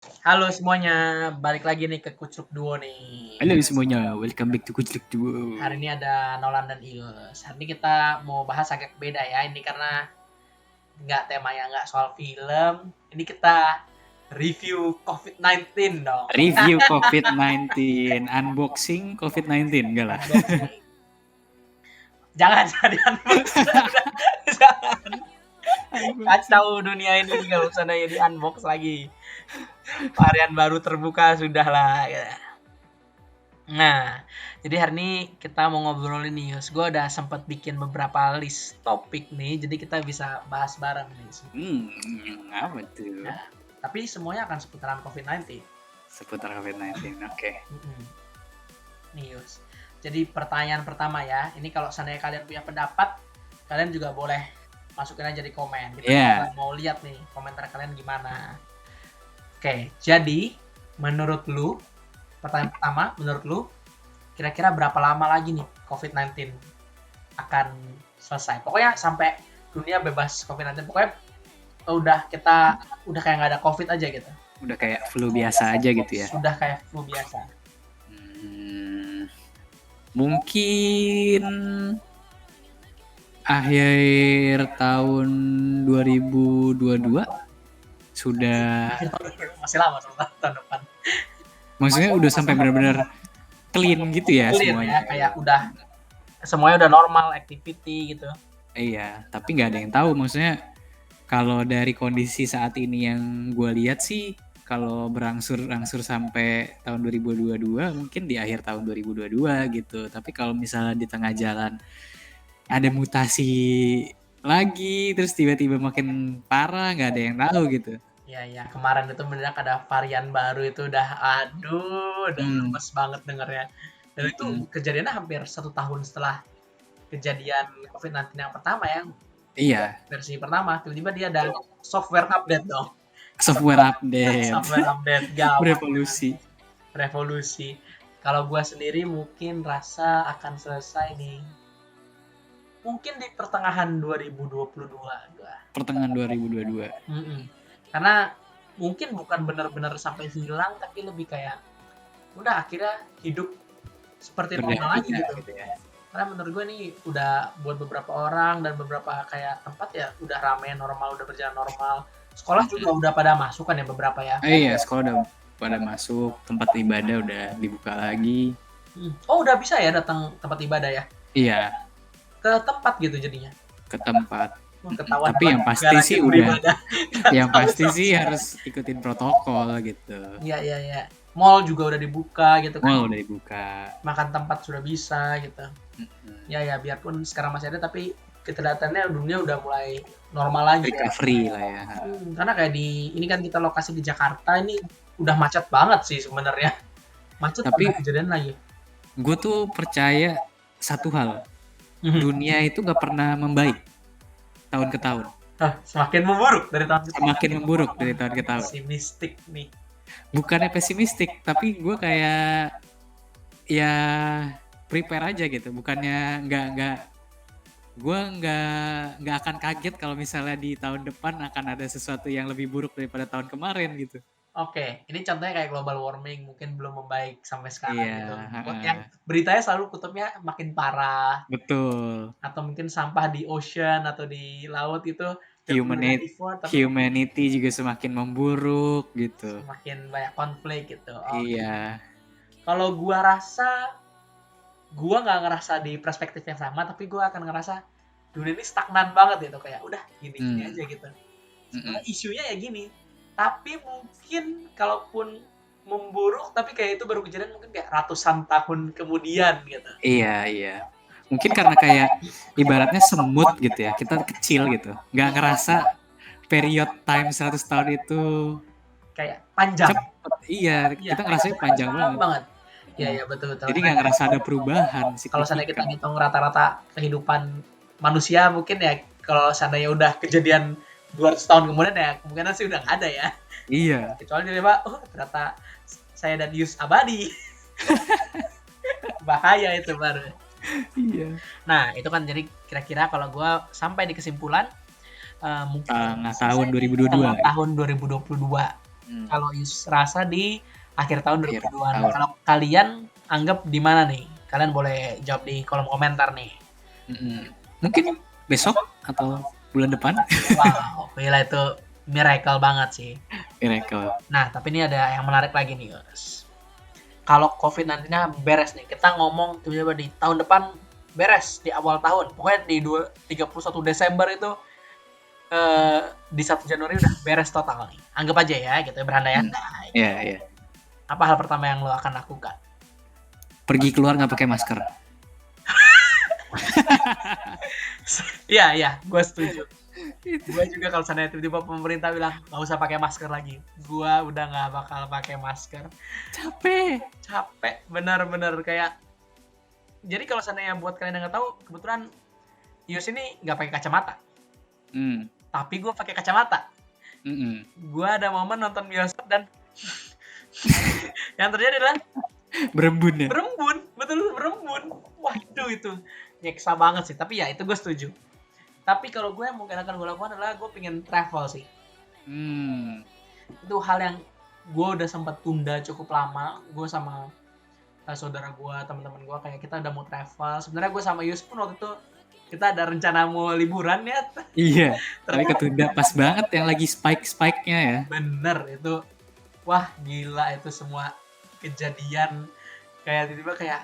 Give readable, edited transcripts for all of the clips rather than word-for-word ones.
Halo semuanya, balik lagi nih ke Kucuk Duo nih. Halo semuanya, welcome back to Kucluk Duo. Hari ini ada Nolan dan Ius. Hari ini kita mau bahas agak beda ya. Ini karena nggak temanya nggak soal film. Ini kita review COVID-19 dong. Review COVID-19, unboxing COVID-19, enggak lah. Unboxing. Jangan jadi unboxing. Jangan. Kacau dunia ini kalau sana di unbox lagi. Varian baru terbuka sudah lah. Ya. Nah, jadi hari ini kita mau ngobrolin nih, Yus. Gue udah sempat bikin beberapa list topik nih, jadi kita bisa bahas bareng nih. Apa tuh? Nah, tapi semuanya akan seputaran COVID-19. Seputar COVID-19, oke. Nih, Yus. Jadi pertanyaan pertama ya, ini kalau seandainya kalian punya pendapat, kalian juga boleh masukin aja di komen. Kita mau lihat nih komentar kalian gimana. Oke, jadi menurut lu, pertanyaan pertama, menurut lu kira-kira berapa lama lagi nih COVID-19 akan selesai? Pokoknya sampai dunia bebas COVID-19. Pokoknya udah kayak nggak ada COVID aja gitu. Udah kayak flu biasa aja gitu ya. Sudah kayak flu biasa. Mungkin akhir tahun 2022 sudah. Masih lama tahun depan. Maksudnya udah sampai benar-benar clean gitu ya Clean semuanya. ya, kayak udah semuanya udah normal activity gitu. Iya, tapi nggak ada yang tahu. Maksudnya kalau dari kondisi saat ini yang gue lihat sih, kalau berangsur-angsur sampai tahun 2022, mungkin di akhir tahun 2022 gitu. Tapi kalau misalnya di tengah jalan ada mutasi lagi, terus tiba-tiba makin parah, nggak ada yang tahu gitu. Ya, kemarin itu beneran ada varian baru itu udah lemes banget dengernya. Dan itu kejadiannya hampir 1 tahun setelah kejadian COVID-19 yang pertama ya. Iya. Versi pertama, tiba-tiba dia ada software update dong. Software update. Software update, revolusi. Kalau gua sendiri mungkin rasa akan selesai nih. Mungkin di pertengahan 2022 gua. Pertengahan 2022. Karena mungkin bukan benar-benar sampai hilang, tapi lebih kayak udah akhirnya hidup seperti normal lagi gitu ya. Karena menurut gue nih udah buat beberapa orang dan beberapa kayak tempat ya udah rame normal, udah berjalan normal. Sekolah juga udah pada masuk kan ya beberapa ya. Iya, sekolah udah pada masuk, tempat ibadah udah dibuka lagi. Oh, udah bisa ya datang tempat ibadah ya? Iya. Ke tempat gitu jadinya. Ke tempat. Ketahuan tapi yang pasti sih udah yang pasti sih harus ikutin protokol gitu. Iya. Mall juga udah dibuka gitu kan. Mall udah dibuka. Makan tempat sudah bisa gitu. Ya biarpun sekarang masih ada tapi kelihatannya dunia udah mulai normal lagi. Recovery lah ya. Karena kayak ini kan kita lokasi di Jakarta ini udah macet banget sih sebenarnya. Macet tapi kejadian lagi. Gue tuh percaya satu hal. Dunia itu gak pernah membaik tahun ke tahun. Semakin memburuk dari tahun ke tahun. Semakin memburuk dari tahun ke tahun. Pesimistik nih. Bukannya pesimistik, tapi gue kayak ya prepare aja gitu. Bukannya gue nggak akan kaget kalau misalnya di tahun depan akan ada sesuatu yang lebih buruk daripada tahun kemarin gitu. Oke, ini contohnya kayak global warming mungkin belum membaik sampai sekarang gitu. Yang beritanya selalu kutubnya makin parah. Betul. Atau mungkin sampah di ocean atau di laut itu humanity juga semakin memburuk gitu. Semakin banyak konflik gitu. Iya. Kalau gua nggak ngerasa di perspektif yang sama, tapi gua akan ngerasa dunia ini stagnan banget gitu, kayak udah gini aja gitu. Sebenarnya isunya ya gini. Tapi mungkin kalaupun memburuk, tapi kayak itu baru kejadian mungkin kayak ratusan tahun kemudian gitu. Iya. Mungkin karena kayak ibaratnya semut gitu ya, kita kecil gitu, nggak ngerasa period time 100 tahun itu kayak panjang. Cepet, iya, kita ngerasain panjang banget. Iya betul. Jadi nggak ngerasa ada perubahan. Kalau seandainya kita ngitung rata-rata kehidupan manusia mungkin ya, kalau seandainya udah kejadian 200 tahun kemudian ya kemungkinan sih udah nggak ada ya. Iya. Kecuali tiba-tiba, ternyata saya dan Yus abadi. Bahaya itu baru. Iya. Nah, itu kan jadi kira-kira kalau gue sampai di kesimpulan mungkin tahun 2022. Tahun 2022. Kalau Yus rasa di akhir tahun Akhir 2022. Nah, tahun. kalau kalian anggap di mana nih? Kalian boleh jawab di kolom komentar nih. Mungkin besok atau bulan depan. Wow, gila itu miracle banget sih. Miracle. Nah, tapi ini ada yang menarik lagi nih, guys. Kalau COVID nantinya beres nih, kita ngomong tiba-tiba di tahun depan beres di awal tahun. Pokoknya di 31 Desember itu di 1 Januari udah beres total nih. Anggap aja ya gitu, berandai-andai. Iya, iya. Apa hal pertama yang lo akan lakukan? Pergi keluar nggak pakai masker. Iya, gue setuju. Gue juga kalau seandainya tiba-tiba pemerintah bilang nggak usah pakai masker lagi, gue udah nggak bakal pakai masker. Capek, benar-benar kayak. Jadi kalau seandainya buat kalian yang nggak tahu, kebetulan Yus ini nggak pakai kacamata, tapi gue pakai kacamata. Gue ada momen nonton bioskop dan yang terjadi adalah berembun ya. Betul berembun. Waduh itu nyeksa banget sih. Tapi ya itu gue setuju. Tapi kalau gue mungkin akan gue lakukan adalah gue pengen travel sih. Itu hal yang gue udah sempat tunda cukup lama. Gue sama saudara gue, teman-teman gue kayak kita udah mau travel. Sebenarnya gue sama Yus pun waktu itu kita ada rencana mau liburan ya. Iya. Tapi ketunda pas banget yang lagi spike-nya ya. Bener itu. Wah gila itu semua kejadian kayak tiba-tiba kayak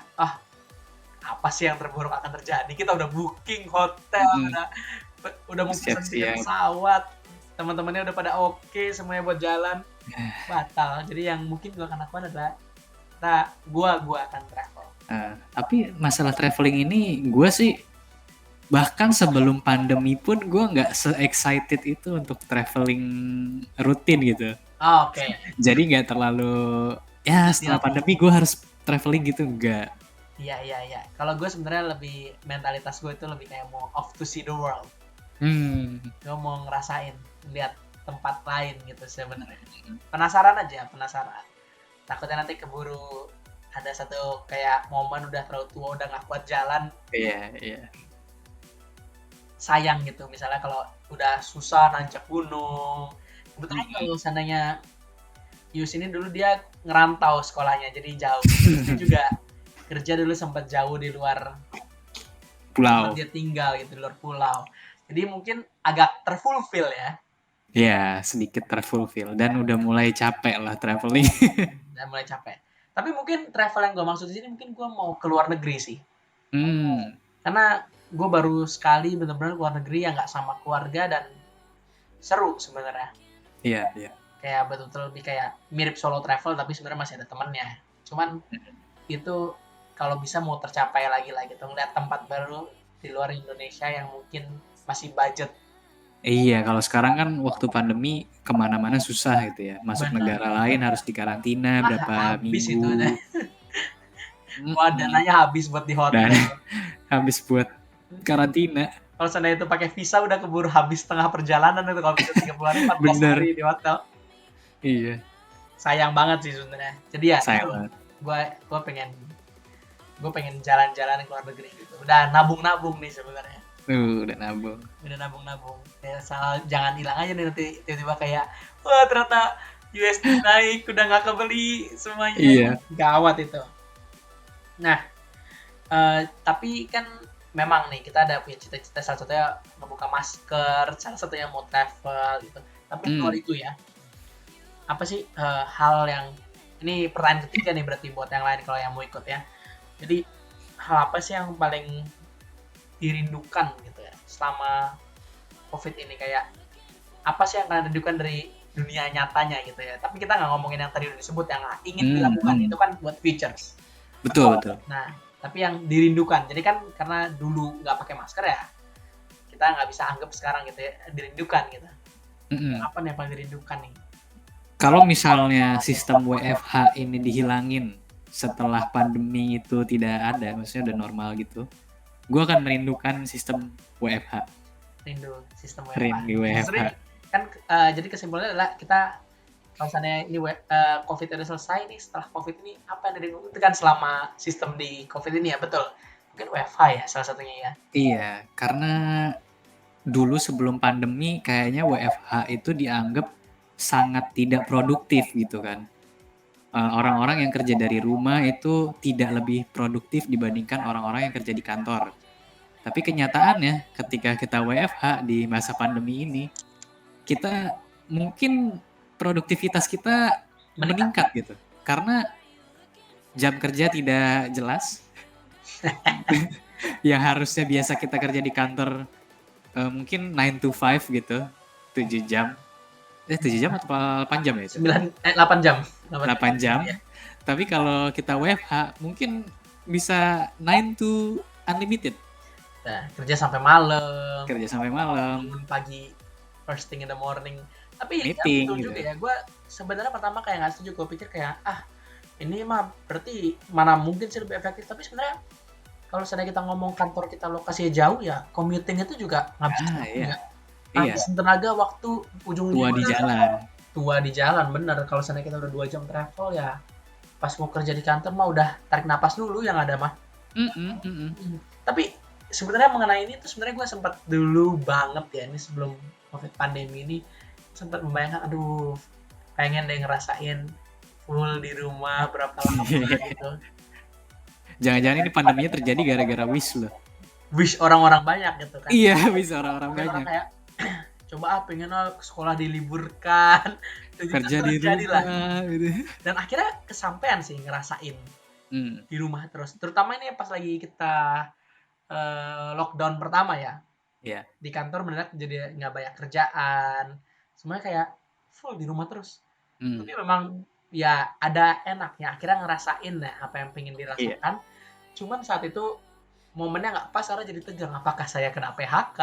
apa sih yang terburuk akan terjadi. Kita udah booking hotel, udah mau pesen tiket pesawat, teman-temannya udah pada oke, semuanya buat jalan, batal. Jadi yang mungkin gue akan lakukan adalah gue akan travel. Tapi masalah traveling ini gue sih bahkan sebelum pandemi pun gue nggak se-excited itu untuk traveling rutin gitu. Oke. Jadi nggak terlalu ya setelah pandemi gue harus traveling gitu, enggak. Iya. Kalau gue sebenarnya lebih mentalitas gue itu lebih kayak mau off to see the world. Gue mau ngerasain, lihat tempat lain gitu sebenarnya. Penasaran. Takutnya nanti keburu ada satu kayak momen udah terlalu tua, udah nggak kuat jalan. Iya. Sayang gitu. Misalnya kalau udah susah nanjak gunung. Kebetulan kalau seandainya Yus ini dulu dia ngerantau sekolahnya, jadi jauh. Dia juga kerja dulu sempat jauh di luar pulau. Dia tinggal gitu di luar pulau. Jadi mungkin agak terfulfill ya. Ya, sedikit terfulfill dan udah mulai capek lah traveling. Udah mulai capek. Tapi mungkin travel yang gue maksud di sini mungkin gue mau ke luar negeri sih. Karena gue baru sekali benar-benar luar negeri yang nggak sama keluarga dan seru sebenarnya. Iya. Kayak betul-betul lebih kayak mirip solo travel tapi sebenarnya masih ada temennya. Cuman itu kalau bisa mau tercapai lagi gitu, ngeliat tempat baru di luar Indonesia yang mungkin masih budget. Iya, kalau sekarang kan waktu pandemi kemana-mana susah gitu ya. Masuk negara lain harus dikarantina berapa minggu. Wah, dananya habis buat di hotel. Habis buat karantina. Kalau seandainya itu pakai visa udah keburu habis setengah perjalanan itu kalau bisa 30 hari 14 hari di hotel. Iya. Sayang banget sih sebenarnya. Jadi ya gue pengen jalan-jalan ke luar negeri gitu. Udah nabung-nabung nih sebenarnya. Udah nabung. Ya, jangan hilang aja nih nanti tiba-tiba kayak wah ternyata USD naik udah nggak kebeli semuanya. Iya. Gawat itu. Nah, tapi kan memang nih kita ada punya cita-cita, salah satunya ngebuka masker, salah satunya mau travel gitu. Tapi kalau itu ya, apa sih hal yang ini pertanyaan ketiga nih berarti buat yang lain kalau yang mau ikut ya. Jadi hal apa sih yang paling dirindukan gitu ya selama COVID ini, kayak apa sih yang kalian rindukan dari dunia nyatanya gitu ya. Tapi kita nggak ngomongin yang tadi disebut yang ingin dilakukan, itu kan buat futures. Betul. Nah, tapi yang dirindukan, jadi kan karena dulu nggak pakai masker ya, kita nggak bisa anggap sekarang gitu ya dirindukan gitu. Apa nih yang paling dirindukan nih? Kalau misalnya sistem WFH ini dihilangin setelah pandemi itu tidak ada, maksudnya udah normal gitu, gue akan merindukan sistem WFH. Sistem WFH. Kan jadi kesimpulannya adalah kita kalau misalnya ini COVID udah selesai nih, setelah COVID ini apa yang dirindukan itu kan selama sistem di COVID ini ya, betul. Mungkin WFH ya salah satunya ya. Iya, karena dulu sebelum pandemi kayaknya WFH itu dianggap sangat tidak produktif gitu kan. Orang-orang yang kerja dari rumah itu tidak lebih produktif dibandingkan orang-orang yang kerja di kantor. Tapi kenyataannya ketika kita WFH di masa pandemi ini, kita mungkin produktivitas kita meningkat gitu. Karena jam kerja tidak jelas. Yang harusnya biasa kita kerja di kantor mungkin 9 to 5 gitu, 7 jam. 7 jam atau 8 jam ya itu? 8 jam. 8 jam. Tapi kalau kita WFH mungkin bisa 9 to unlimited. Nah, kerja sampai malam. Bangun pagi, first thing in the morning. Tapi meeting ya, gitu. Juga ya, gue sebenarnya pertama kayak nggak setuju. Gue pikir kayak ini mah berarti mana mungkin sih lebih efektif. Tapi sebenarnya kalau seandainya kita ngomong kantor kita lokasinya jauh ya, commuting itu juga ngabisin habisin tenaga, waktu, ujung-ujungnya tua di jalan bener. Kalau seandainya kita udah 2 jam travel ya, pas mau kerja di kantor mah udah tarik napas dulu yang ada mah. Tapi sebenarnya mengenai ini tuh sebenarnya gue sempat dulu banget ya, ini sebelum COVID pandemi ini sempat membayangkan, aduh pengen deh ngerasain full di rumah berapa lama gitu. Jangan-jangan ini pandeminya terjadi gara-gara wish loh. Wish orang-orang banyak gitu kan. Iya, wish orang-orang banyak. Kayak coba pengen sekolah diliburkan, kerja di rumah gitu. Dan akhirnya kesampaian sih ngerasain di rumah terus. Terutama ini pas lagi kita lockdown pertama ya. Iya. Di kantor benar jadi nggak banyak kerjaan. Semuanya kayak full di rumah terus. Tapi memang ya ada enaknya. Akhirnya ngerasain ya apa yang pengen dirasakan. Cuman saat itu momennya nggak pas karena jadi tegang. Apakah saya kena PHK?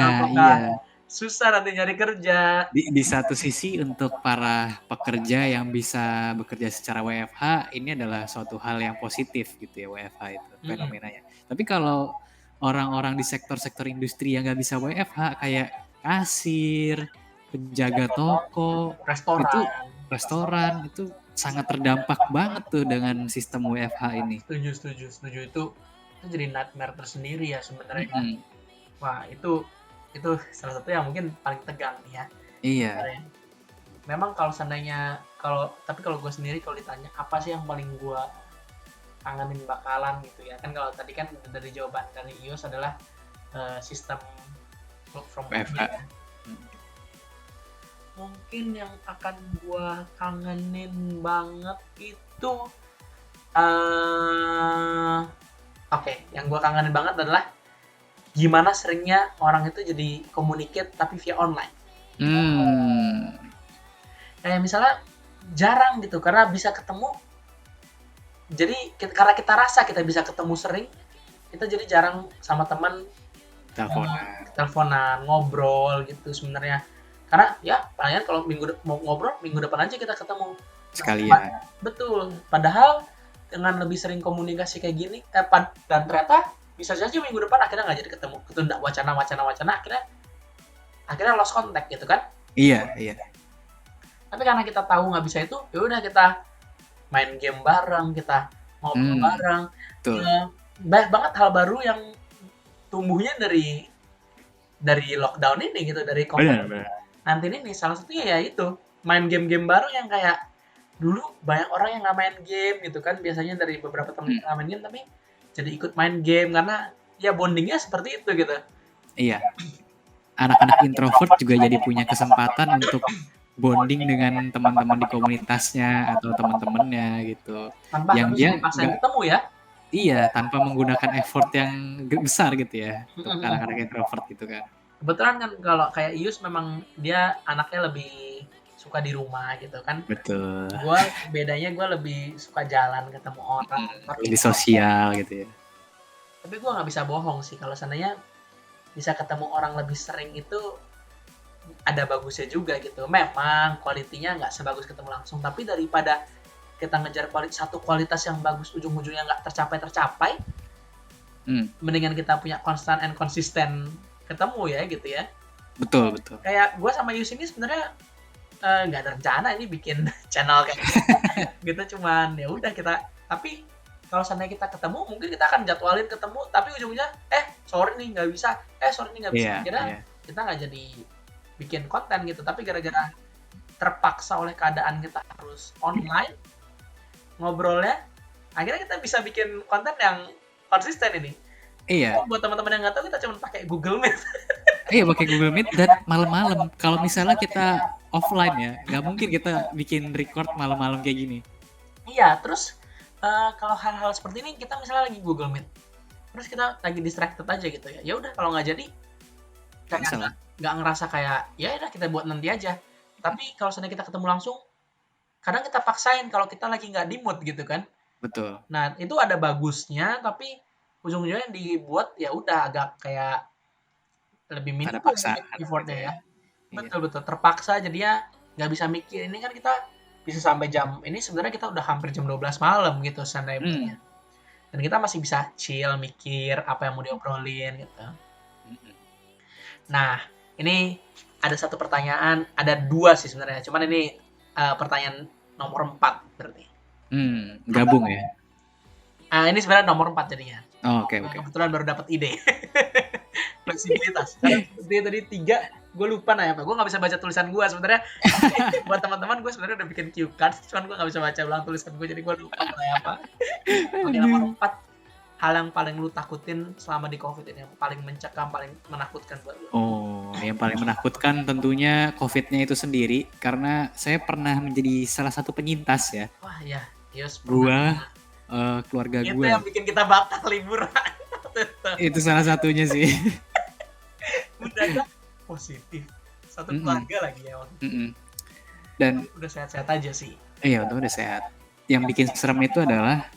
Apakah susah nanti nyari kerja? Di satu sisi untuk para pekerja yang bisa bekerja secara WFH, ini adalah suatu hal yang positif gitu ya, WFH itu fenomenanya. Tapi kalau orang-orang di sektor-sektor industri yang nggak bisa WFH kayak kasir, penjaga toko, restoran itu sangat terdampak banget tuh dengan sistem WFH ini. Setuju. Itu jadi nightmare tersendiri ya sebenarnya. Wah, itu salah satu yang mungkin paling tegang nih ya. Iya. Memang kalau seandainya tapi kalau gue sendiri kalau ditanya apa sih yang paling gue kangenin bakalan gitu ya, kan kalau tadi kan dari jawaban dari Ios adalah sistem work from home ya. Mungkin yang akan gue kangenin banget itu yang gue kangenin banget adalah gimana seringnya orang itu jadi communicate tapi via online. Kayak misalnya jarang gitu karena bisa ketemu. Jadi karena kita rasa kita bisa ketemu sering, kita jadi jarang sama teman teleponan, ngobrol gitu sebenarnya. Karena ya palingan kalau mau ngobrol minggu depan aja kita ketemu sekalian. Betul. Padahal dengan lebih sering komunikasi kayak gini dan ternyata bisa saja minggu depan akhirnya nggak jadi ketemu, ketunda wacana akhirnya lost contact gitu kan. Iya. Tapi karena kita tahu nggak bisa itu, ya udah kita main game bareng, kita ngobrol bareng. Banyak banget hal baru yang tumbuhnya dari lockdown ini gitu, dari COVID nanti ini. Salah satunya ya itu main game-game baru yang kayak dulu banyak orang yang nggak main game gitu kan, biasanya dari beberapa teman yang nggak main game tapi jadi ikut main game karena ya bondingnya seperti itu gitu. Iya. Anak-anak introvert juga jadi punya kesempatan untuk bonding dengan teman-teman di komunitasnya atau teman-temannya gitu. Tanpa yang dia nggak ketemu ya. Iya, tanpa menggunakan effort yang besar gitu ya untuk anak-anak introvert gitu kan. Kebetulan kan kalau kayak Ius memang dia anaknya lebih suka di rumah gitu kan. Betul. Bedanya gue lebih suka jalan ketemu orang. Lebih sosial gitu ya. Tapi gue nggak bisa bohong sih kalau seandainya bisa ketemu orang lebih sering itu ada bagusnya juga gitu. Memang kualitinya nggak sebagus ketemu langsung, tapi daripada kita ngejar satu kualitas yang bagus ujung-ujungnya nggak tercapai, mendingan kita punya constant and consistent ketemu ya gitu ya. Betul. Kayak gue sama Yus ini sebenarnya nggak ada rencana ini bikin channel kayak gitu, cuman ya udah kita. Tapi kalau seandainya kita ketemu, mungkin kita akan jadwalin ketemu, tapi ujungnya sorry nih nggak bisa, Kira kita nggak jadi bikin konten gitu. Tapi gara-gara terpaksa oleh keadaan kita harus online ngobrolnya, akhirnya kita bisa bikin konten yang konsisten ini. Iya. Buat teman-teman yang nggak tahu, kita cuma pakai Google Meet. Iya, pakai Google Meet dan malam-malam. Kalau misalnya kita offline ya, nggak mungkin kita bikin record malam-malam kayak gini. Iya, terus kalau hal-hal seperti ini kita misalnya lagi Google Meet, terus kita lagi distracted aja gitu ya. Ya udah, kalau nggak jadi, nggak ngerasa kayak ya udah kita buat nanti aja. Tapi kalau seandainya kita ketemu langsung, kadang kita paksain kalau kita lagi nggak di mood gitu kan. Betul. Nah, itu ada bagusnya, tapi ujung-ujungnya dibuat ya udah agak kayak lebih minim effortnya ya. Betul-betul terpaksa, jadinya nggak bisa mikir. Ini kan kita bisa sampai jam, ini sebenarnya kita udah hampir jam 12 malam gitu seandainya. Dan kita masih bisa chill, mikir apa yang mau diobrolin gitu. Nah, ini ada satu pertanyaan, ada dua sih sebenarnya. Cuman ini pertanyaan nomor 4 berarti. Gabung ya? Ini sebenarnya nomor 4 jadinya. Oke. Kebetulan baru dapat ide. Fleksibilitas. Karena tadi 3, gue lupa apa. Gue nggak bisa baca tulisan gue sebenarnya. Buat teman-teman, gue sebenarnya udah bikin cue cards, cuman gue nggak bisa baca ulang tulisan gue, jadi gue lupa apa. Oke, nomor 4. Hal yang paling lu takutin selama di COVID ini, yang paling mencekam, paling menakutkan buat lu? Yang paling menakutkan tentunya COVID-nya itu sendiri, karena saya pernah menjadi salah satu penyintas ya. Wah ya, Yus. Gua, keluarga gue. Itu yang bikin kita batal liburan. Itu salah satunya sih. Mendadak positif. Satu keluarga lagi ya. Dan udah sehat-sehat aja sih. Iya, udah sehat. Yang bikin serem itu adalah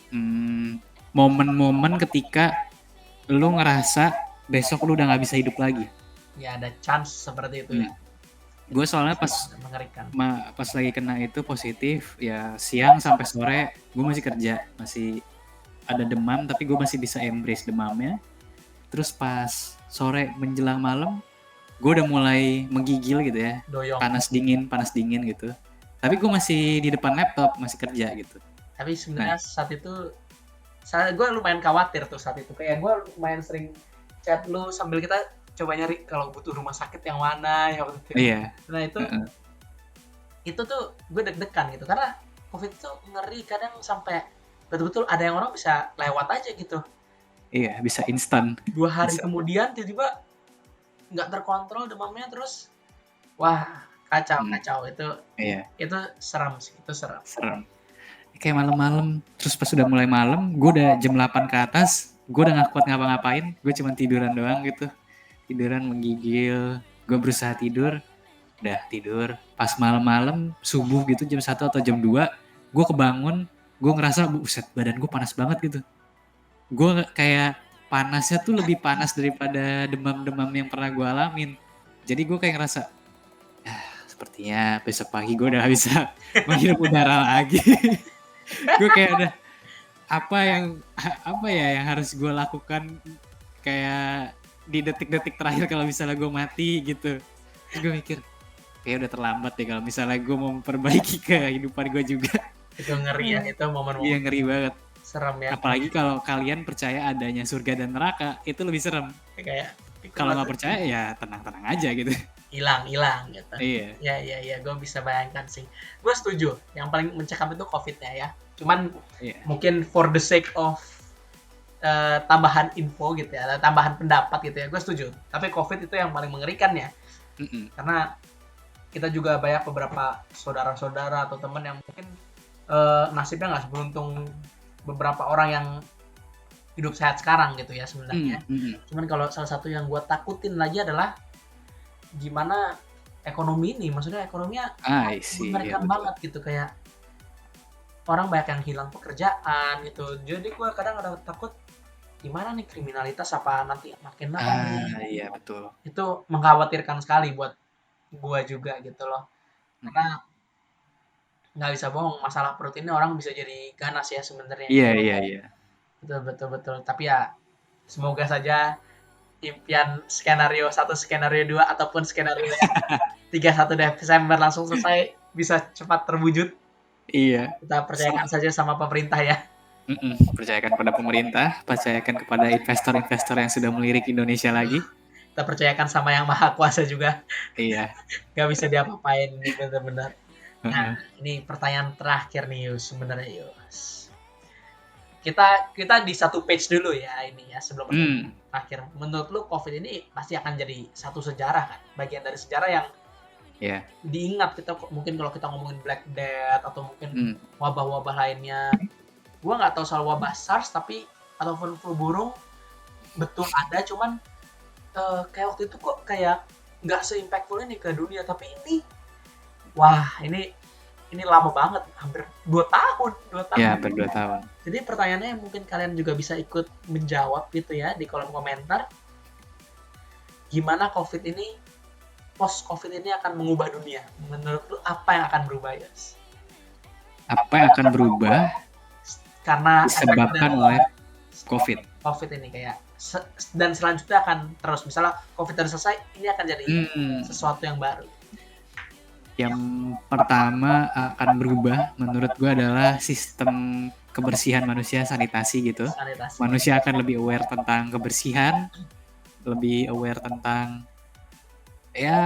momen-momen ketika lu ngerasa besok lu udah nggak bisa hidup lagi. Ya, ada chance seperti itu ya. Gue soalnya pas mengerikan. Pas lagi kena itu positif, ya siang sampai sore gue masih kerja, masih ada demam, tapi gue masih bisa embrace demamnya. Terus pas sore menjelang malam, gue udah mulai menggigil gitu ya. Doyong. Panas dingin gitu. Tapi gue masih di depan laptop, masih kerja gitu. Tapi sebenarnya saat itu gue lumayan khawatir tuh saat itu. Kayak gue lumayan sering chat lu sambil kita coba nyari kalau butuh rumah sakit yang mana ya waktu itu. Iya. Nah itu tuh gue deg-degan gitu, karena COVID tuh ngeri, kadang sampai betul-betul ada yang orang bisa lewat aja gitu. Iya, bisa instan. 2 hari kemudian tiba-tiba nggak terkontrol demamnya, terus wah kacau itu. Iya. Itu seram sih, itu seram. Kayak malam-malam, terus pas udah mulai malam, gue udah jam 8 ke atas, gue udah gak kuat ngapa-ngapain, gue cuma tiduran doang gitu. Tiduran menggigil, gue berusaha tidur, udah tidur. Pas malam-malam, subuh gitu jam 1 atau jam 2, gue kebangun, gue ngerasa buset badan gue panas banget gitu. Gue kayak panasnya tuh lebih panas daripada demam-demam yang pernah gue alamin. Jadi gue kayak ngerasa, sepertinya besok pagi gue udah bisa menghirup udara lagi. Gue kayak udah apa ya yang harus gue lakukan kayak di detik-detik terakhir kalau misalnya gue mati gitu. Terus gue mikir kayak udah terlambat deh kalau misalnya gue mau memperbaiki kehidupan gue juga. Itu ngeri ya, itu momen-momen. Iya, ngeri banget. Serem ya. Apalagi kalau kalian percaya adanya surga dan neraka, itu lebih serem. Kayak kalau nggak percaya ya tenang-tenang aja gitu. Hilang gitu. Iya. Ya, gue bisa bayangkan sih. Gue setuju. Yang paling mencekam itu COVID-nya ya. Cuman mungkin for the sake of tambahan info gitu ya, tambahan pendapat gitu ya, gue setuju. Tapi COVID itu yang paling mengerikan ya. Karena kita juga banyak beberapa saudara-saudara atau teman yang mungkin nasibnya nggak seberuntung beberapa orang yang hidup sehat sekarang gitu ya sebenarnya. Cuman kalau salah satu yang gue takutin lagi adalah gimana ekonomi ini, maksudnya ekonominya mengerikan banget gitu, kayak orang banyak yang hilang pekerjaan gitu. Jadi gue kadang ada takut gimana nih kriminalitas apa nanti makin naik. Iya betul. Itu mengkhawatirkan sekali buat gue juga gitu loh. Karena nggak bisa bohong, masalah perut ini orang bisa jadi ganas ya sebenarnya. Iya. Betul. Tapi ya semoga saja impian skenario 1, skenario 2 ataupun skenario 31 Desember langsung selesai bisa cepat terwujud. Iya. Kita percayakan saja sama pemerintah ya. Percayakan pada pemerintah, percayakan kepada investor-investor yang sudah melirik Indonesia lagi. Kita percayakan sama yang maha kuasa juga. Iya. Gak bisa diapa-apain ini benar-benar. Nah, ini pertanyaan terakhir nih Yus, sebenarnya Yus. Kita di satu page dulu ya ini ya sebelum pertanyaan terakhir. Menurut lu COVID ini pasti akan jadi satu sejarah kan? Bagian dari sejarah yang diingat kita mungkin kalau kita ngomongin Black Death atau mungkin wabah-wabah lainnya. Gua nggak tahu soal wabah SARS tapi ataupun flu burung betul ada, cuman kayak waktu itu kok kayak nggak se-impactful ini ke dunia, tapi ini wah ini lama banget, hampir 2 tahun. Ya, hampir 2 tahun. Jadi pertanyaannya mungkin kalian juga bisa ikut menjawab gitu ya di kolom komentar. Gimana COVID ini, post COVID ini akan mengubah dunia? Menurut lu apa yang akan berubah, Yos? Apa yang akan berubah karena disebabkan oleh COVID. COVID ini kayak dan selanjutnya akan terus, misalnya COVID udah selesai, ini akan jadi sesuatu yang baru. Yang pertama akan berubah menurut gue adalah sistem kebersihan manusia, sanitasi gitu. Manusia akan lebih aware tentang kebersihan, lebih aware tentang ya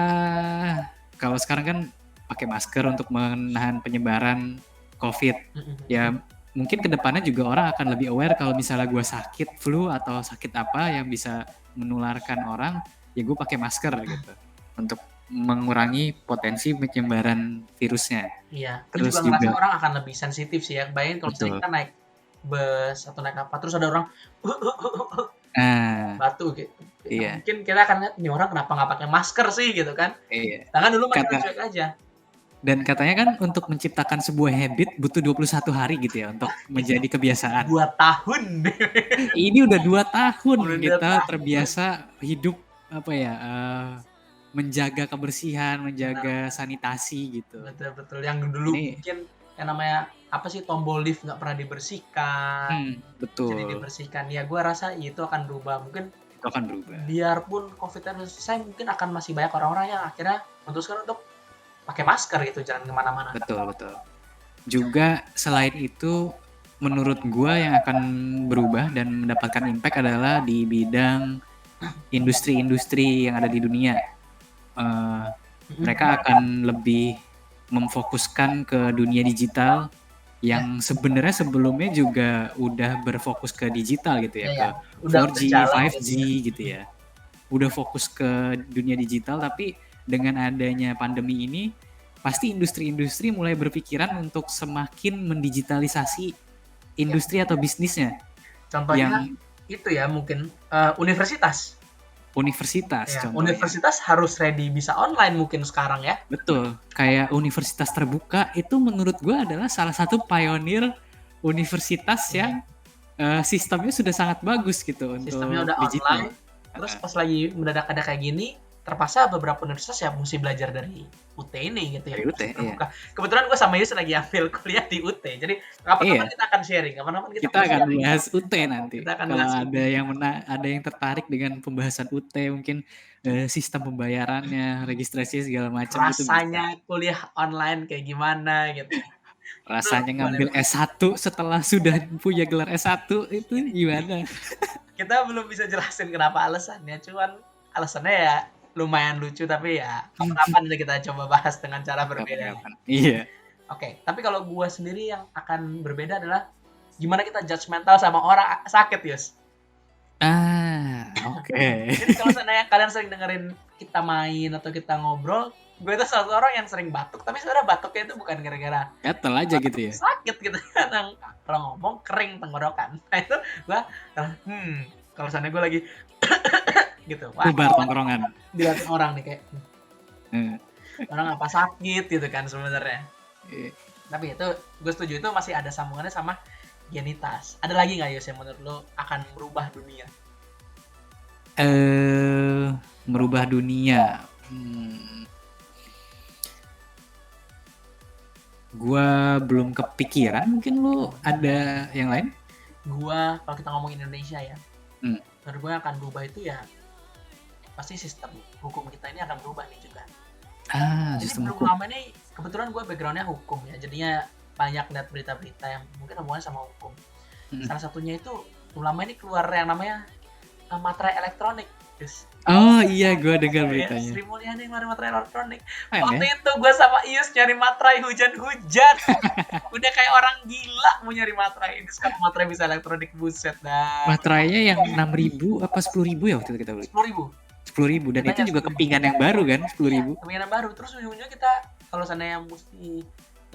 kalau sekarang kan pakai masker untuk menahan penyebaran COVID. Ya mungkin kedepannya juga orang akan lebih aware kalau misalnya gue sakit flu atau sakit apa yang bisa menularkan orang, ya gue pakai masker gitu untuk mengurangi potensi penyebaran virusnya. Iya, terus juga orang akan lebih sensitif sih ya. Bayangin kalau misalnya kita naik bus atau naik apa, terus ada orang batu gitu. Iya. Mungkin kita akan lihat, nih orang kenapa nggak pakai masker sih gitu kan. Iya. Tangan dulu masih cuek aja. Dan katanya kan untuk menciptakan sebuah habit butuh 21 hari gitu ya untuk menjadi kebiasaan. 2 tahun. Ini udah 2 tahun kita terbiasa hidup menjaga kebersihan, menjaga sanitasi gitu. Betul. Yang dulu mungkin yang namanya apa sih, tombol lift nggak pernah dibersihkan. Betul. Jadi dibersihkan. Ya gue rasa itu akan berubah. Mungkin itu akan berubah. Biarpun COVID-19 selesai, mungkin akan masih banyak orang-orang yang akhirnya memutuskan untuk pakai masker gitu, jalan kemana-mana. Betul. Juga selain itu, menurut gue yang akan berubah dan mendapatkan impact adalah di bidang industri-industri yang ada di dunia. Mereka akan lebih memfokuskan ke dunia digital yang sebenarnya sebelumnya juga udah berfokus ke digital gitu ya, ke 4G, 5G gitu ya. Udah fokus ke dunia digital, tapi dengan adanya pandemi ini pasti industri-industri mulai berpikiran untuk semakin mendigitalisasi industri atau bisnisnya. Contohnya itu ya mungkin universitas contohnya. Universitas harus ready bisa online mungkin sekarang ya. Betul, kayak universitas terbuka itu menurut gue adalah salah satu pionir universitas yang sistemnya sudah sangat bagus gitu untuk sistemnya udah digital. Online. Terus pas lagi mendadak ada kayak gini, terpaksa beberapa universitas ya mesti belajar dari UT ini gitu ya. Dari UT, iya. Kebetulan gue sama Yus lagi ambil kuliah di UT, jadi kapan-kapan kita akan sharing, kapan-kapan kita akan bahas UT nanti. Kalau ada yang tertarik dengan pembahasan UT, mungkin sistem pembayarannya, registrasi segala macam. Rasanya kuliah online kayak gimana gitu. Rasanya ngambil S1 setelah sudah punya gelar S1 itu gimana? Kita belum bisa jelasin kenapa alasannya, cuman alasannya ya lumayan lucu, tapi ya kapan-kapan kita coba bahas dengan cara berbeda. Iya. Oke, tapi kalau gue sendiri yang akan berbeda adalah gimana kita judgmental sama orang sakit, Yus. Oke. Jadi kalau seandainya kalian sering dengerin kita main atau kita ngobrol, gue itu salah satu orang yang sering batuk, tapi sebenarnya batuknya itu bukan gara-gara gatel aja gitu ya. Sakit gitu kan, orang ngomong kering tenggorokan. Nah itu gue kalau seandainya gue lagi gitu, bubar tongkrongan. Dilihatin orang nih kayak orang apa sakit gitu kan sebenarnya. Tapi itu gue setuju, itu masih ada sambungannya sama genitas. Ada lagi nggak Yus yang menurut lo akan merubah dunia? Merubah dunia. Gua belum kepikiran, mungkin lo ada yang lain? Gua kalau kita ngomong Indonesia ya, menurut gue yang akan berubah itu ya pasti sistem hukum kita ini akan berubah nih juga. Sistem hukum. Lama ini kebetulan gue backgroundnya hukum ya, jadinya banyak lihat berita-berita yang mungkin hubungannya sama hukum. Salah satunya itu lama ini keluar yang namanya materai elektronik. Terus Oh iya, gue dengar ya, beritanya. Sri Mulyani ngeluarin materai elektronik. Keren Waktu ya? itu gue sama Ius nyari materai hujan-hujan. Udah kayak orang gila mau nyari materai. Ini sekarang materai bisa elektronik, buset dah. Materainya yang 6.000 apa 10.000 ya waktu itu kita beli? 10.000. 10.000 dan itu Kitanya juga 10.000. kepingan yang baru kan, Iya, 10.000. kemungkinan baru. Terus ujung-ujungnya kita kalau seandainya mesti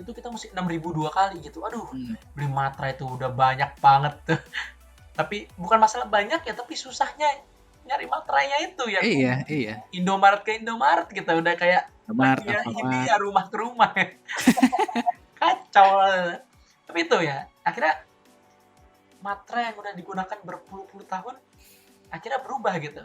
itu kita mesti 6.000 2 kali gitu. Aduh, beli materai itu udah banyak banget tuh. Tapi bukan masalah banyak ya, tapi susahnya nyari materainya itu ya. Iya. Indomaret ke Indomaret gitu udah kayak Mart ya apa ini Mart. ya rumah ke rumah. Kacau. Tapi itu ya, akhirnya materai yang udah digunakan berpuluh-puluh tahun akhirnya berubah gitu.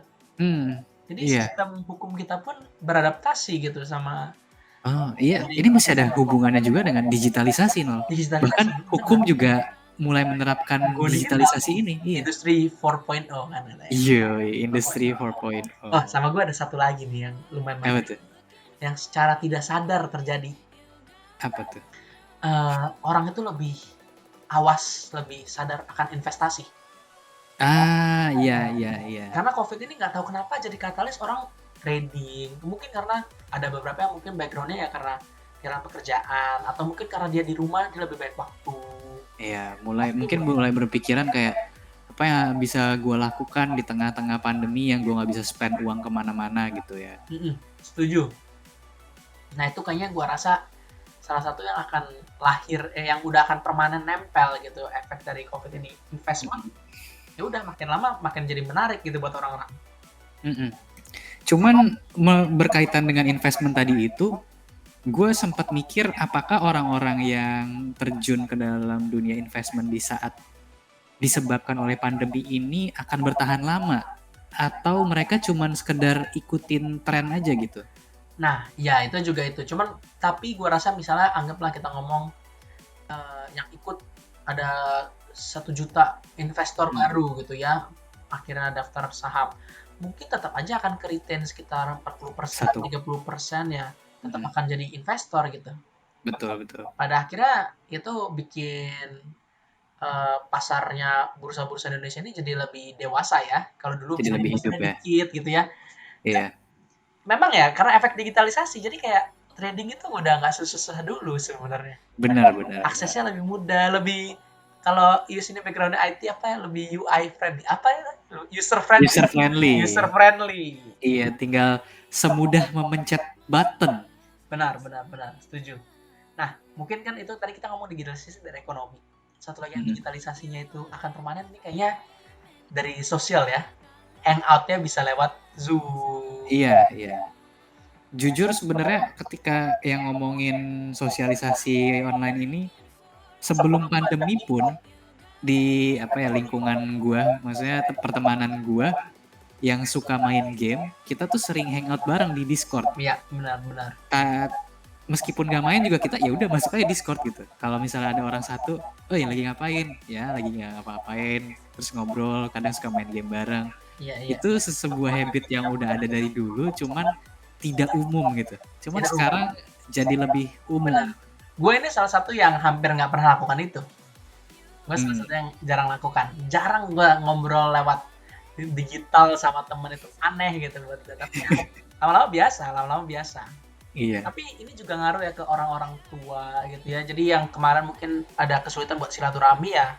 Jadi Iya. sistem hukum kita pun beradaptasi gitu sama Oh iya, ini masih ada hubungannya juga dengan digitalisasi, Nol. digitalisasi. Bahkan hukum juga mulai menerapkan Menggunakan digitalisasi ini. Iya. industri 4.0 kan katanya. Iya, industri 4.0. Oh, sama gue ada satu lagi nih yang lumayan Apa menarik. tuh? Yang secara tidak sadar terjadi. Apa tuh? Orang itu lebih awas, lebih sadar akan investasi. Iya. Karena COVID ini nggak tahu kenapa jadi katalis orang trading. Mungkin karena ada beberapa yang mungkin backgroundnya ya karena pekerjaan atau mungkin karena dia di rumah dia lebih baik waktu. Iya, mungkin mulai berpikiran kayak apa yang bisa gue lakukan di tengah-tengah pandemi yang gue nggak bisa spend uang kemana-mana gitu ya. Setuju. Nah itu kayaknya gue rasa salah satu yang akan lahir, yang udah akan permanen nempel gitu efek dari COVID ini, investment. Ya udah makin lama makin jadi menarik gitu buat orang-orang. Cuman berkaitan dengan investment tadi itu, gue sempat mikir apakah orang-orang yang terjun ke dalam dunia investment di saat disebabkan oleh pandemi ini akan bertahan lama atau mereka cuman sekedar ikutin tren aja gitu. Nah, ya itu juga itu. Cuman tapi gue rasa misalnya anggaplah kita ngomong yang ikut ada 1 juta investor baru gitu ya, akhirnya daftar saham. Mungkin tetap aja akan ke retain sekitar 40%, 30% ya, tetap akan jadi investor gitu. Betul. Pada akhirnya itu bikin pasarnya bursa-bursa Indonesia ini jadi lebih dewasa ya. Kalau dulu jadi lebih hidup ya. Dikit gitu ya. Iya. Memang ya karena efek digitalisasi jadi kayak trading itu udah nggak susah dulu sebenarnya. Benar. Aksesnya lebih mudah, lebih kalau Ius ini background IT apa ya, lebih UI friendly, apa ya, user friendly. Iya, tinggal semudah memencet button. Benar, setuju. Nah, mungkin kan itu tadi kita ngomong digitalisasi dari ekonomi. Satu lagi yang digitalisasinya itu akan permanen nih kayaknya dari sosial ya. Hangout-nya bisa lewat Zoom. Iya. Jujur sebenarnya ketika yang ngomongin sosialisasi online ini, sebelum pandemi pun di lingkungan gua, maksudnya pertemanan gua yang suka main game, kita tuh sering hangout bareng di Discord. Iya, benar. Meskipun gak main juga kita ya udah masuk aja Discord gitu. Kalau misalnya ada orang satu, yang lagi ngapain? Ya lagi nggak ngapa-ngapain, terus ngobrol, kadang suka main game bareng. Iya. Itu sebuah habit yang udah ada dari dulu, cuman tidak umum gitu. Cuman sekarang jadi lebih umum. Gue ini salah satu yang hampir nggak pernah lakukan itu. Gue salah satu yang jarang lakukan. Jarang gue ngobrol lewat digital sama temen, itu aneh gitu buat gue. Tapi lama-lama biasa. Iya. Tapi ini juga ngaruh ya ke orang-orang tua gitu ya. Jadi yang kemarin mungkin ada kesulitan buat silaturahmi ya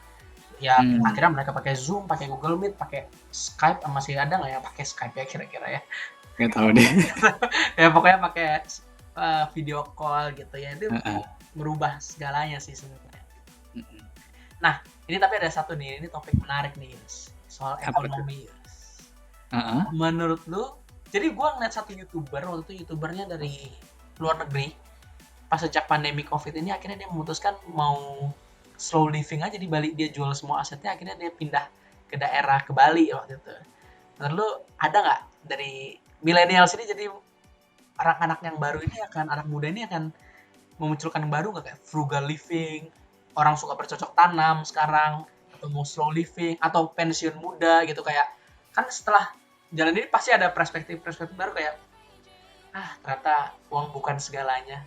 akhirnya mereka pakai Zoom, pakai Google Meet, pakai Skype. Masih ada nggak ya pakai Skype ya kira-kira ya? Nggak tahu deh. Ya pokoknya pakai video call gitu ya. Itu merubah segalanya sih sebenarnya. Nah, ini tapi ada satu nih, ini topik menarik nih, soal ekonomi. Menurut lu, jadi gue ngeliat satu YouTuber, waktu itu YouTubernya dari luar negeri, pas sejak pandemi COVID ini akhirnya dia memutuskan mau slow living aja di Bali, dia jual semua asetnya, akhirnya dia pindah ke daerah ke Bali waktu itu. Menurut lu ada nggak dari milenial sini, jadi anak-anak yang baru ini anak muda ini akan memunculkan yang baru nggak, kayak frugal living, orang suka bercocok tanam sekarang, atau mau slow living, atau pensiun muda gitu, kayak kan setelah jalan ini pasti ada perspektif baru kayak ternyata uang bukan segalanya.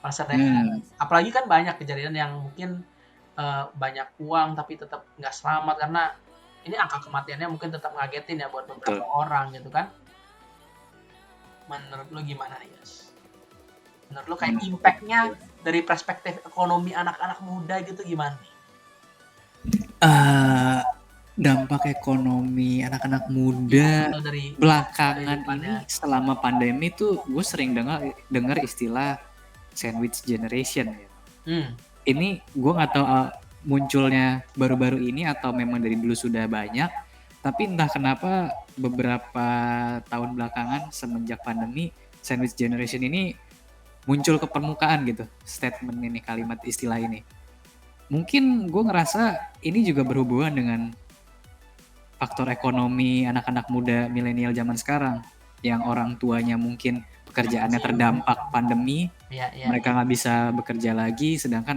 Maksudnya apalagi kan banyak kejadian yang mungkin banyak uang tapi tetap nggak selamat karena ini angka kematiannya mungkin tetap ngagetin ya buat beberapa Betul. orang gitu kan. Menurut lu gimana nih, guys? Menurut lu kayak impact-nya dari perspektif ekonomi anak-anak muda gitu gimana nih? Dampak ekonomi anak-anak muda Atau dari belakangan kehidupannya? ini selama pandemi tuh gue sering dengar istilah sandwich generation ya. Ini gue nggak tahu munculnya baru-baru ini atau memang dari dulu sudah banyak, tapi entah kenapa beberapa tahun belakangan semenjak pandemi sandwich generation ini muncul ke permukaan gitu, statement ini, kalimat istilah ini. Mungkin gue ngerasa ini juga berhubungan dengan faktor ekonomi anak-anak muda milenial zaman sekarang, yang orang tuanya mungkin pekerjaannya terdampak pandemi, mereka nggak bisa bekerja lagi, sedangkan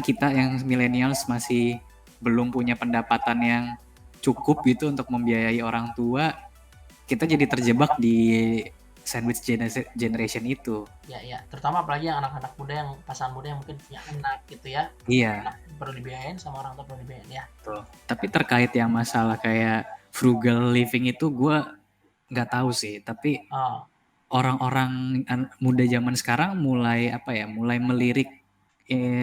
kita yang millennials masih belum punya pendapatan yang cukup gitu untuk membiayai orang tua, kita jadi terjebak di sandwich generation itu. Ya, terutama apalagi yang anak-anak muda, yang pasangan muda yang mungkin punya anak gitu ya. Iya. Anak perlu dibiayain sama orang tua perlu dibiayain ya. Betul. Tapi terkait yang masalah kayak frugal living itu gue nggak tahu sih. Tapi orang-orang muda zaman sekarang mulai melirik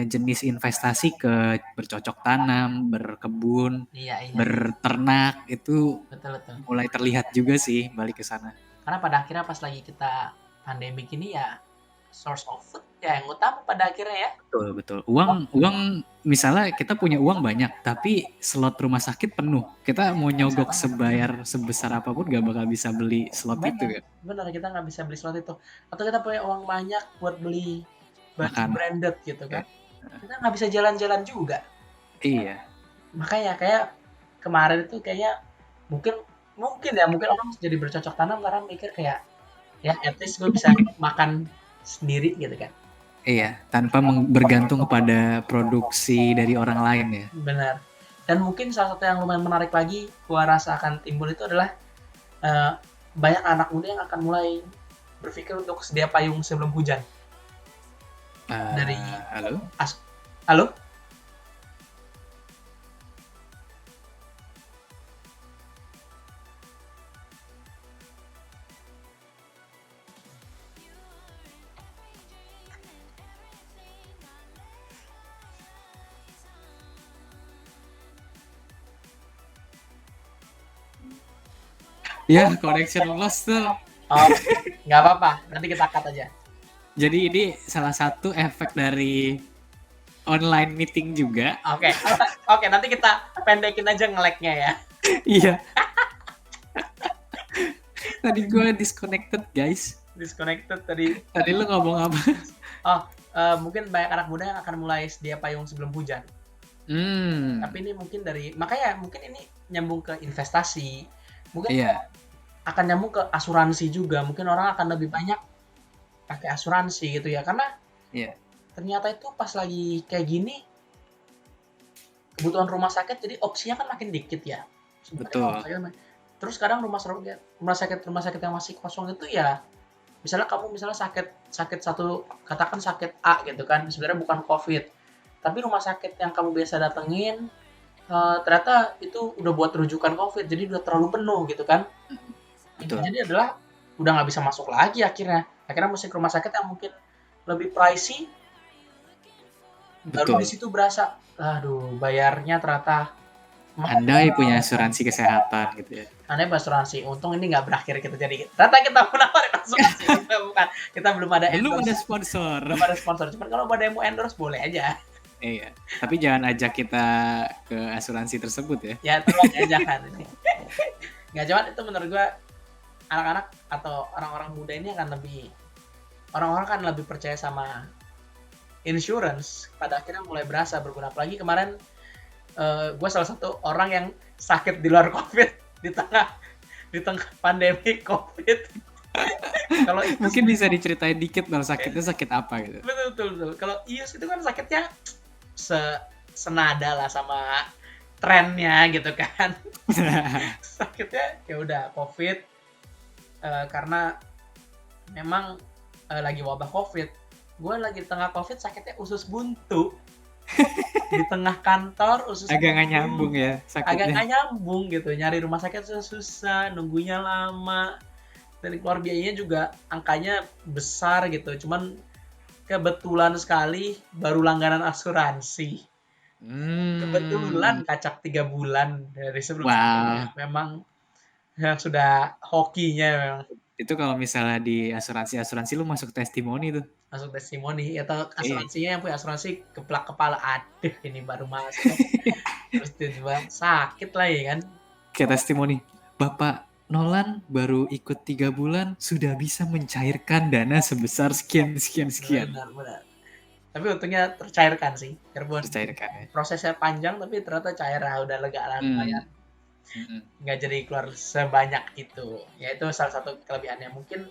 jenis investasi ke bercocok tanam, berkebun, berternak itu Betul. mulai terlihat juga sih balik ke sana. Karena pada akhirnya pas lagi kita pandemi gini ya, source of food ya yang utama pada akhirnya ya. Betul. Uang misalnya kita punya uang banyak, tapi slot rumah sakit penuh. Kita mau nyogok sebesar apapun gak bakal bisa beli slot itu kan. Bener, kita nggak bisa beli slot itu. Atau kita punya uang banyak buat beli baju branded gitu kan. Kita nggak bisa jalan-jalan juga. Iya. Makanya kayak kemarin itu kayaknya mungkin orang jadi bercocok tanam karena mikir kayak ya at least gue bisa makan sendiri gitu kan. Iya, tanpa bergantung kepada produksi dari orang lain ya. Benar. Dan mungkin salah satu yang lumayan menarik lagi gua rasa akan timbul itu adalah banyak anak muda yang akan mulai berpikir untuk sedia payung sebelum hujan. Dari halo? Halo? Ya, connection lost tuh. Oh, nggak apa-apa, nanti kita cut aja. Jadi ini salah satu efek dari online meeting juga. Oke, nanti kita pendekin aja nge-lag-nya ya. Iya. Tadi gue disconnected, guys. Disconnected tadi. Tadi lu ngomong apa? Mungkin banyak anak muda yang akan mulai sedia payung sebelum hujan. Tapi ini mungkin makanya mungkin ini nyambung ke investasi. Mungkin akan nyambung ke asuransi juga. Mungkin orang akan lebih banyak pakai asuransi gitu ya. Karena ternyata itu pas lagi kayak gini, kebutuhan rumah sakit jadi opsinya kan makin dikit ya. Betul. Terus kadang rumah sakit yang masih kosong itu ya, misalnya kamu sakit satu, katakan sakit A gitu kan, sebenarnya bukan COVID, tapi rumah sakit yang kamu biasa datengin ternyata itu udah buat rujukan COVID, jadi udah terlalu penuh gitu kan. Betul. Jadi adalah udah nggak bisa masuk lagi akhirnya mesti ke rumah sakit yang mungkin lebih pricey. Baru di situ berasa, aduh bayarnya ternyata. Andai punya asuransi kesehatan gitu ya. Andai asuransi, untung ini nggak berakhir kita jadi. Ternyata kita menawarin asuransi, bukan. Kita belum ada sponsor. Cuman kalau ada yang mau endorse boleh aja. Iya, tapi jangan ajak kita ke asuransi tersebut ya. Ya, tolong ya, jangan. Nggak, cuman itu menurut gua anak-anak atau orang-orang muda ini orang-orang kan lebih percaya sama insurance, pada akhirnya mulai berasa berguna. Apalagi kemarin gue salah satu orang yang sakit di luar COVID, di tengah pandemi COVID. Kalau mungkin bisa diceritain dikit dong sakitnya sakit apa gitu. Betul. Kalau Ius itu kan sakitnya senada lah sama trennya gitu kan. Sakitnya ya udah COVID, karena memang lagi wabah COVID. Gue lagi di tengah COVID sakitnya usus buntu. di tengah kantor usus Agak nggak buntu, nyambung ya agak sakitnya. nggak nyambung gitu, nyari rumah sakit susah, nunggunya lama, dan keluar biayanya juga angkanya besar gitu. Cuman kebetulan sekali baru langganan asuransi. Kebetulan Hmm. kacak 3 bulan dari sebelum-sebelumnya. Wah, Memang yang sudah hokinya memang itu kalau misalnya di asuransi lu masuk testimoni tuh. masuk testimoni atau Iya. asuransinya yang punya asuransi keplak kepala, aduh ini baru masuk terus tiba-tiba sakit lah ya kan. Kayak testimoni. Bapak Nolan baru ikut 3 bulan sudah bisa mencairkan dana sebesar sekian sekian sekian. Benar benar, tapi untungnya tercairkan sih, biarpun Tercairkan ya. prosesnya panjang tapi ternyata cair lah, udah lega lah lumayan, Hmm. Mm-mm. nggak jadi keluar sebanyak itu. Ya itu salah satu kelebihannya. Mungkin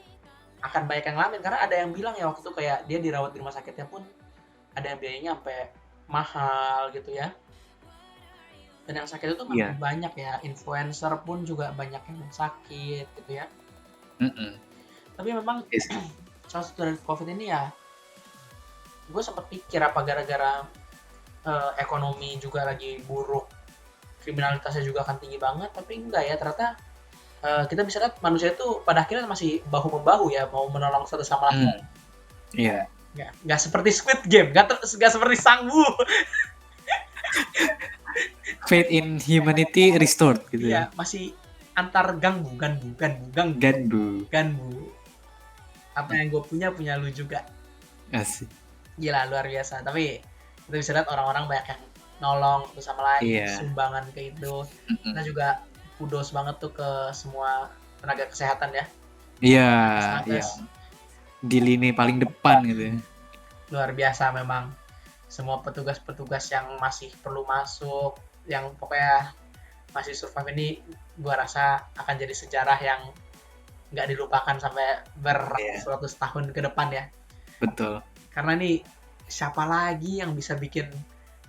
akan banyak yang ngalamin karena ada yang bilang ya waktu itu kayak dia dirawat di rumah sakitnya pun ada yang biayanya sampai mahal gitu ya. Dan yang sakit itu memang Iya. banyak ya, influencer pun juga banyak yang sakit gitu ya. Mm-mm. Tapi memang Yes. salah satu dari COVID ini ya, gue sempat pikir apa gara-gara ekonomi juga lagi buruk, kriminalitasnya juga akan tinggi banget, tapi enggak ya, ternyata kita bisa lihat manusia itu pada akhirnya masih bahu membahu ya, mau menolong satu sama lain. Iya. Nggak seperti Squid Game, nggak seperti Sangwoo. Faith in humanity restored gitu Iya, ya. masih antar ganbu. Ganbu. Apa yang gue punya lu juga. Asik. Gila, luar biasa. Tapi kita bisa lihat orang-orang banyak yang nolong satu sama lain, Iya. sumbangan ke itu. Mm-mm. Kita juga kudos banget tuh ke semua tenaga kesehatan ya. Iya, Nakes. iya. Di lini paling depan gitu ya. Luar biasa memang. Semua petugas-petugas yang masih perlu masuk, yang pokoknya masih survive ini, gua rasa akan jadi sejarah yang nggak dilupakan sampai beratus-ratus tahun ke depan ya. Betul. Karena nih siapa lagi yang bisa bikin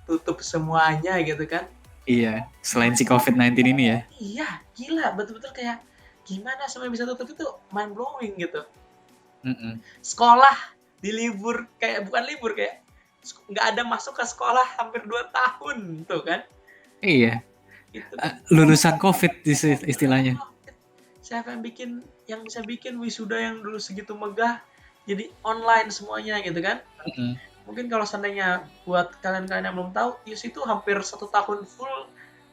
tutup semuanya gitu kan? Iya, selain si COVID-19 ini ya. Iya, gila, betul-betul kayak gimana sampai bisa tutup itu mind blowing gitu. Mm-mm. Sekolah di libur, kayak bukan libur, kayak nggak ada masuk ke sekolah hampir 2 tahun tuh kan? Iya. Gitu. Lulusan COVID istilahnya. Siapa yang bisa bikin wisuda yang dulu segitu megah jadi online semuanya gitu kan? Mm-mm. Mungkin kalau seandainya buat kalian-kalian yang belum tahu, Yus itu hampir 1 tahun full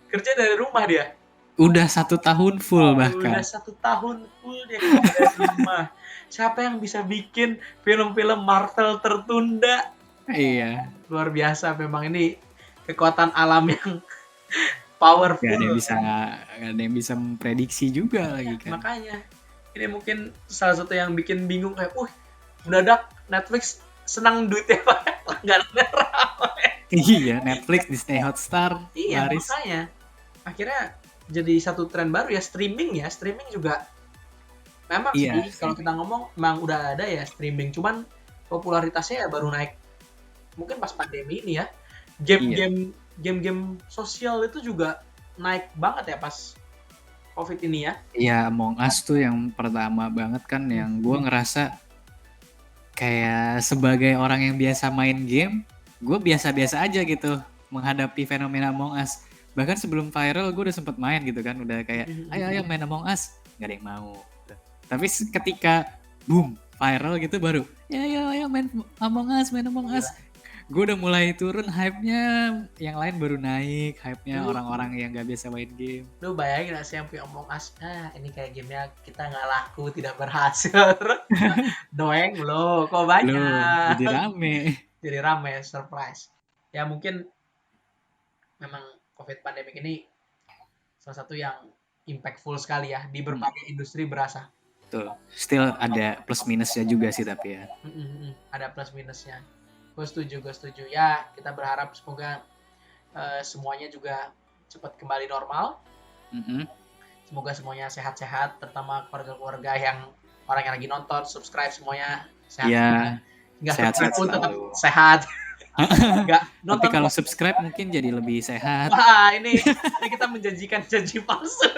kerja dari rumah dia. Udah 1 tahun full bahkan. Udah 1 tahun full dia kerja dari rumah. Siapa yang bisa bikin film-film Marvel tertunda? Iya. Luar biasa memang, ini kekuatan alam yang powerful. Gak ada yang bisa memprediksi juga lagi kan. Makanya ini mungkin salah satu yang bikin bingung kayak, mendadak Netflix senang duitnya banyak, langganannya ramai. Iya, Netflix, Disney Hotstar, Iya, laris. makanya akhirnya jadi satu tren baru ya, streaming juga. Memang Iya, sih kalau kita ngomong memang udah ada ya streaming, cuman popularitasnya ya baru naik mungkin pas pandemi ini ya. Game-game sosial itu juga naik banget ya pas COVID ini ya. Iya, Among Us tuh yang pertama banget kan, yang gue ngerasa kayak sebagai orang yang biasa main game, gue biasa-biasa aja gitu menghadapi fenomena Among Us. Bahkan sebelum viral gue udah sempet main gitu kan, udah kayak ayo main Among Us, gak ada yang mau. Tapi ketika boom viral gitu baru ayo main Among Us. Gue udah mulai turun hype-nya, yang lain baru naik hype-nya, orang-orang yang gak biasa main game. Lu bayangin gak sih yang punya Among Us, ini kayak gamenya kita gak laku, tidak berhasil. Doeng lo, kok banyak. Loh, jadi rame, surprise. Ya mungkin memang COVID pandemic ini salah satu yang impactful sekali ya, di berbagai industri berasa. Tuh, still ada plus minusnya juga sih tapi ya. Ada plus minusnya. Gue setuju. Ya, kita berharap semoga semuanya juga cepat kembali normal. Semoga semuanya sehat-sehat, terutama keluarga-keluarga yang orang yang lagi nonton, subscribe semuanya sehat. Ya, nggak sehat-sehat pun tetap selalu. sehat. Nggak Tapi nonton kalau subscribe mungkin jadi lebih sehat. Wah, ini kita menjanjikan janji palsu.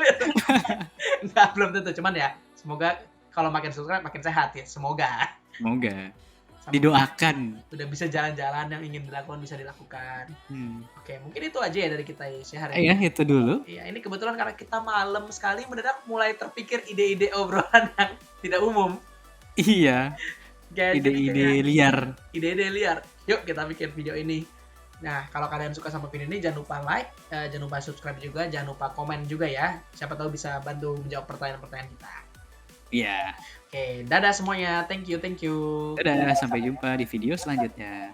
Nggak, belum tentu. Cuman ya, semoga kalau makin subscribe makin sehat ya. Semoga. Didoakan. Udah bisa jalan-jalan, yang ingin dilakukan bisa dilakukan. Oke, mungkin itu aja ya dari kita ya hari Iya, ini. itu dulu. Iya, ini kebetulan karena kita malam sekali mendadak mulai terpikir ide-ide obrolan yang tidak umum. Iya. Ide-ide liar. Ide-ide liar. Yuk kita bikin video ini. Nah, kalau kalian suka sama video ini jangan lupa like, jangan lupa subscribe juga, jangan lupa komen juga ya. Siapa tahu bisa bantu menjawab pertanyaan-pertanyaan kita. Iya. Oke, dadah semuanya. Thank you. Dadah, sampai jumpa di video selanjutnya.